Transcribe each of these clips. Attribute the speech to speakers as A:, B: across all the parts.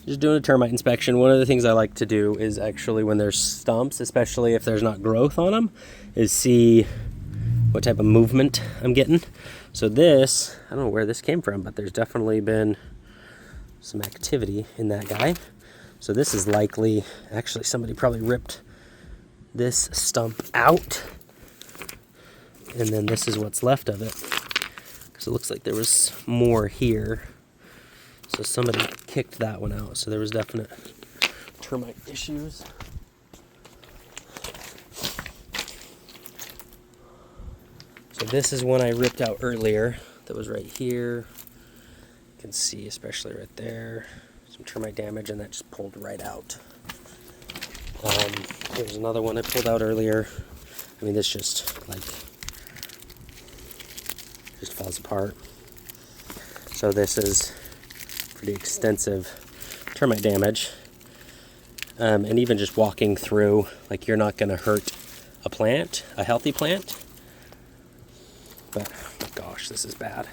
A: Just doing a termite inspection. One of the things I like to do is actually when there's stumps, especially if there's not growth on them, is see what type of movement I'm getting. So this, I don't know where this came from, but there's definitely been some activity in that guy. So this is likely, actually somebody probably ripped this stump out, and then this is what's left of it. Because it looks like there was more here. So somebody kicked that one out. So there was definite termite issues. So this is one I ripped out earlier that was right here. You can see, especially right there, some termite damage, and that just pulled right out. There's another one I pulled out earlier. I mean, this just falls apart. So this is pretty extensive termite damage. And even just walking through, like, you're not going to hurt a plant, a healthy plant. But, oh my gosh, this is bad.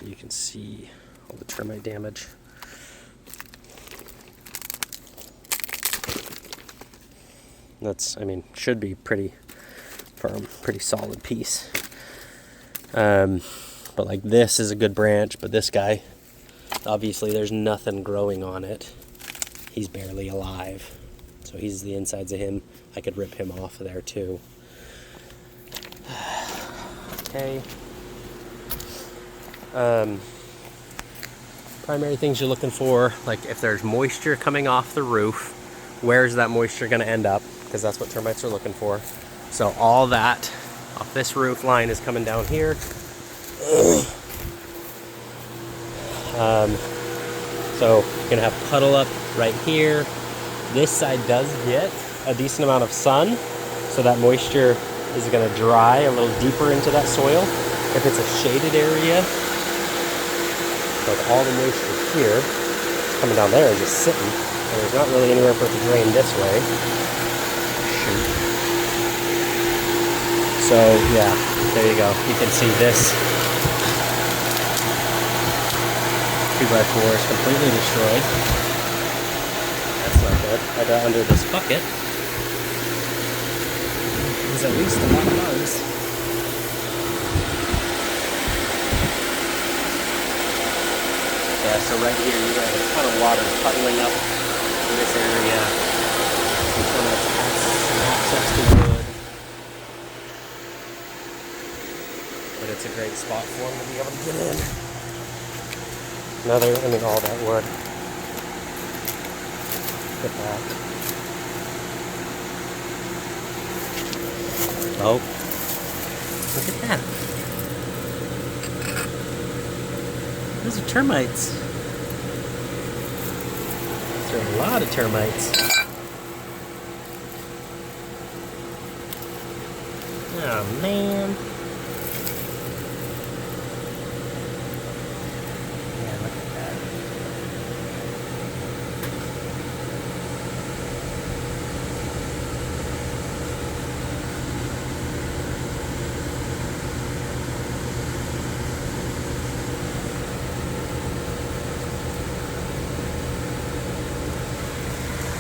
A: You can see all the termite damage. That's, I mean, should be pretty firm, pretty solid piece. But like this is a good branch, but this guy, obviously there's nothing growing on it. He's barely alive. So he's the insides of him. I could rip him off of there too. Okay. Primary things you're looking for, like if there's moisture coming off the roof, where's that moisture going to end up? Because that's what termites are looking for. So all that off this roof line is coming down here. So you're going to have puddle up right here. This side does get a decent amount of sun, so that moisture is going to dry a little deeper into that soil. If it's a shaded area, so all the moisture here is coming down there and just sitting, and there's not really anywhere for it to drain this way. Shoot. So yeah, there you go. You can see this 2x4 is completely destroyed. That's not good. I got under this bucket. There's at least a lot of bugs. Yeah, so right here you got a ton of water puddling up in this area. So that's access to wood. But it's a great spot for them to be able to get in. Another, I mean, all that wood. Look at that. Oh, look at that. Those are termites. There are a lot of termites. Oh, man. Yeah, look at that.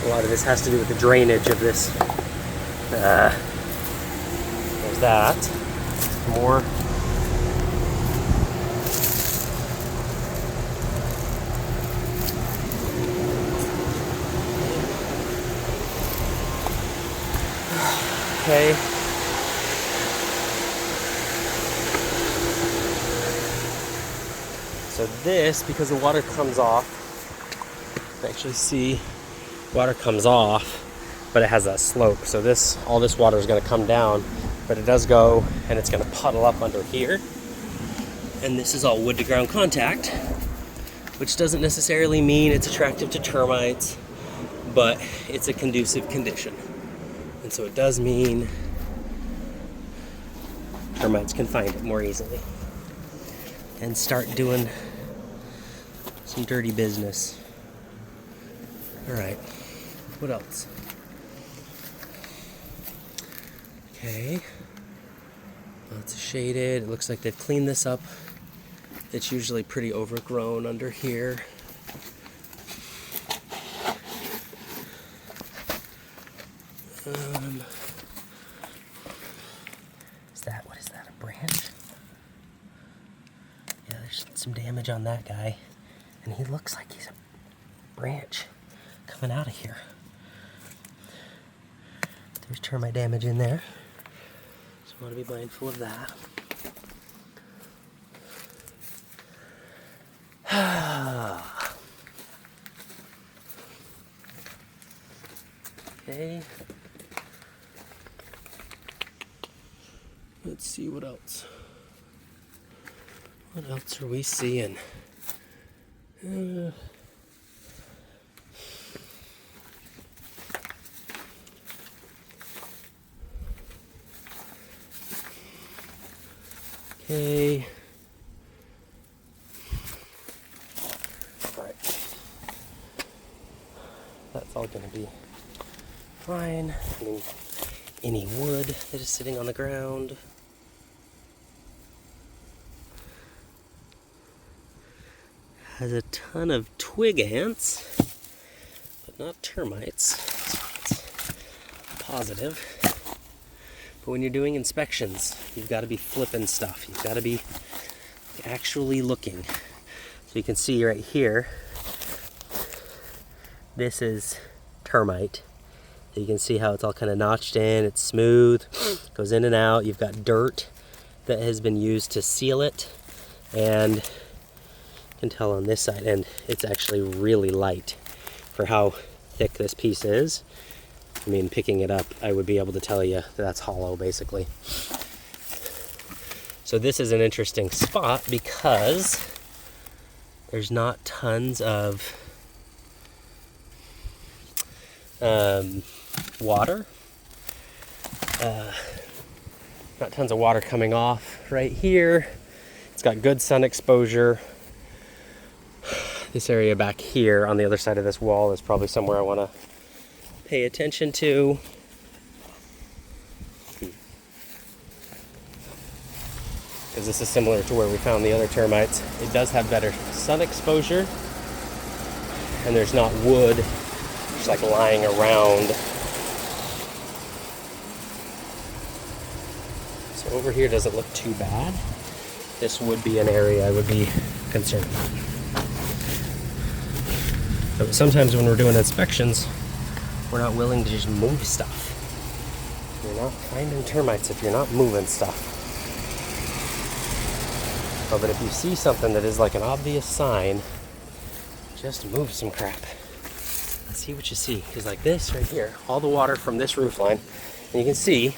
A: A lot of this has to do with the drainage of this. There's that. More. Okay. So this, because the water comes off, you actually see water comes off, but it has that slope. So this, all this water is going to come down, but it does go and it's going to puddle up under here. And this is all wood to ground contact, which doesn't necessarily mean it's attractive to termites, but it's a conducive condition. And so it does mean termites can find it more easily and start doing some dirty business. All right, what else? Okay, well, it's shaded. It looks like they've cleaned this up It's usually pretty overgrown under here. What is that, a branch? Yeah, there's some damage on that guy. And he looks like he's a branch coming out of here. There's termite damage in there. So I want to be mindful of that. Okay. Let's see what else. What else are we seeing? Okay. All right. That's all going to be fine. I mean, any wood that is sitting on the ground. Has a ton of twig ants, but not termites, so it's positive. But when you're doing inspections, you've got to be flipping stuff. You've got to be actually looking. So you can see right here, this is termite. So you can see how it's all kind of notched in, it's smooth, goes in and out. You've got dirt that has been used to seal it, and you can tell on this side, and it's actually really light for how thick this piece is. I mean, picking it up, I would be able to tell you that's hollow, basically. So this is an interesting spot because there's not tons of water. Not tons of water coming off right here. It's got good sun exposure. This area back here on the other side of this wall is probably somewhere I want to pay attention to. Because this is similar to where we found the other termites. It does have better sun exposure, and there's not wood just like lying around. So over here doesn't look too bad. This would be an area I would be concerned about. But sometimes when we're doing inspections, we're not willing to just move stuff. You're not finding termites if you're not moving stuff. Oh, but if you see something that is like an obvious sign, just move some crap. Let's see what you see. Because like this right here, all the water from this roof line, and you can see,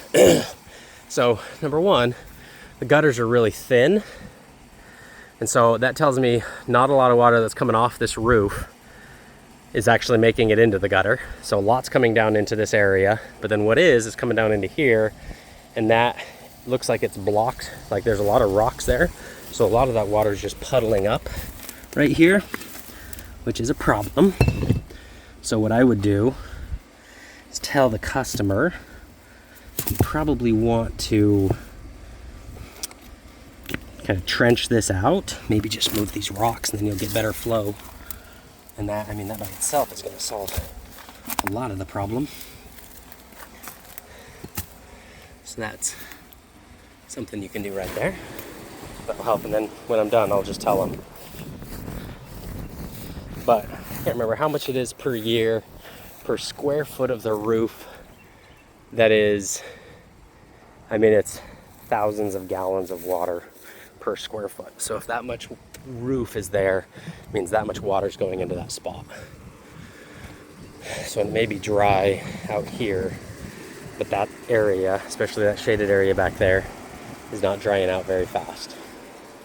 A: so number one, the gutters are really thin. And so that tells me not a lot of water that's coming off this roof is actually making it into the gutter. So lots coming down into this area, but then what is coming down into here, and that looks like it's blocked, like there's a lot of rocks there. So a lot of that water is just puddling up right here, which is a problem. So what I would do is tell the customer you probably want to kind of trench this out, maybe just move these rocks, and then you'll get better flow. And that, I mean, that by itself is going to solve a lot of the problem. So that's something you can do right there. That'll help, and then when I'm done, I'll just tell them. But I can't remember how much it is per year, per square foot of the roof. That is, I mean, it's thousands of gallons of water per square foot. So if that much roof is there, it means that much water is going into that spot. So it may be dry out here, but that area, especially that shaded area back there, is not drying out very fast.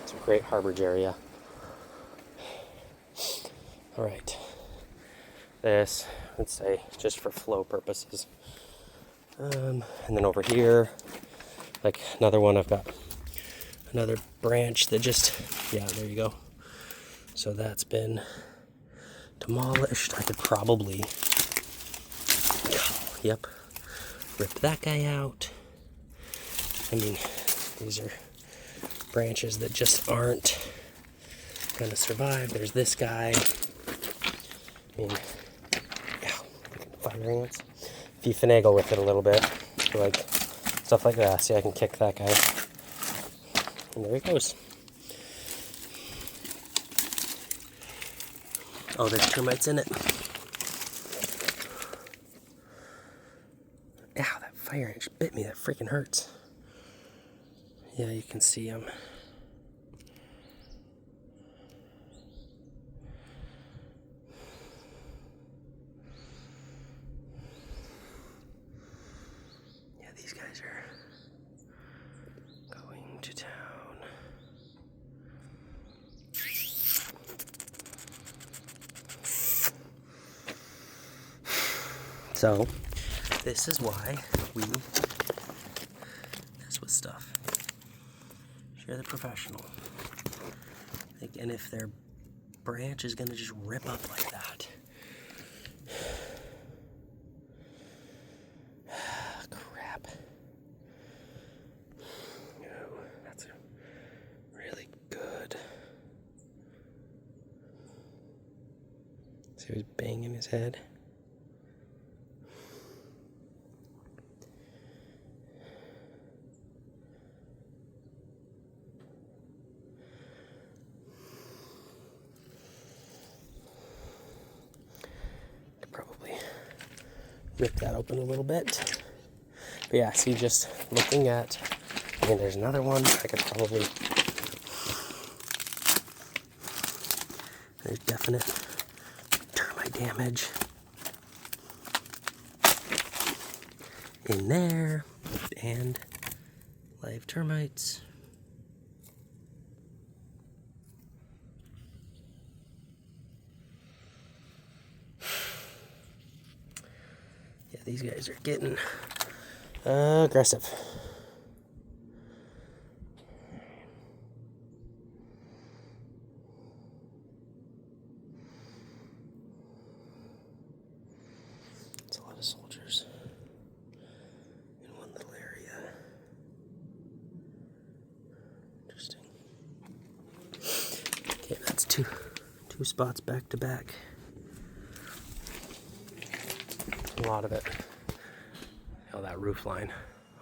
A: It's a great harborage area. All right, this, let's say, just for flow purposes. And then over here, like another one, I've got another branch that just, yeah, there you go. So that's been demolished. I could probably, yep, rip that guy out. I mean, these are branches that just aren't gonna survive. There's this guy. I mean, yeah, fire ants. If you finagle with it a little bit, like stuff like that, see, I can kick that guy. And there he goes. Oh, there's termites in it. Ow, that fire ant just bit me. That freaking hurts. Yeah, you can see him. Yeah, these guys are going to town. So, this is why we mess with stuff. You're the professional. And if their branch is gonna just rip up like that. Crap. Oh, that's really good. See, he's banging his head. Rip that open a little bit. But yeah, see, just looking at, I mean, there's another one. I could probably, there's definite termite damage in there, and live termites. Yeah, these guys are getting aggressive. It's a lot of soldiers in one little area. Interesting. Okay, that's two spots back to back. A lot of it. Oh, that roof line.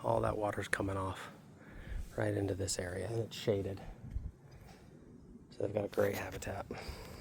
A: All that water's coming off right into this area, and it's shaded. So they've got a great habitat.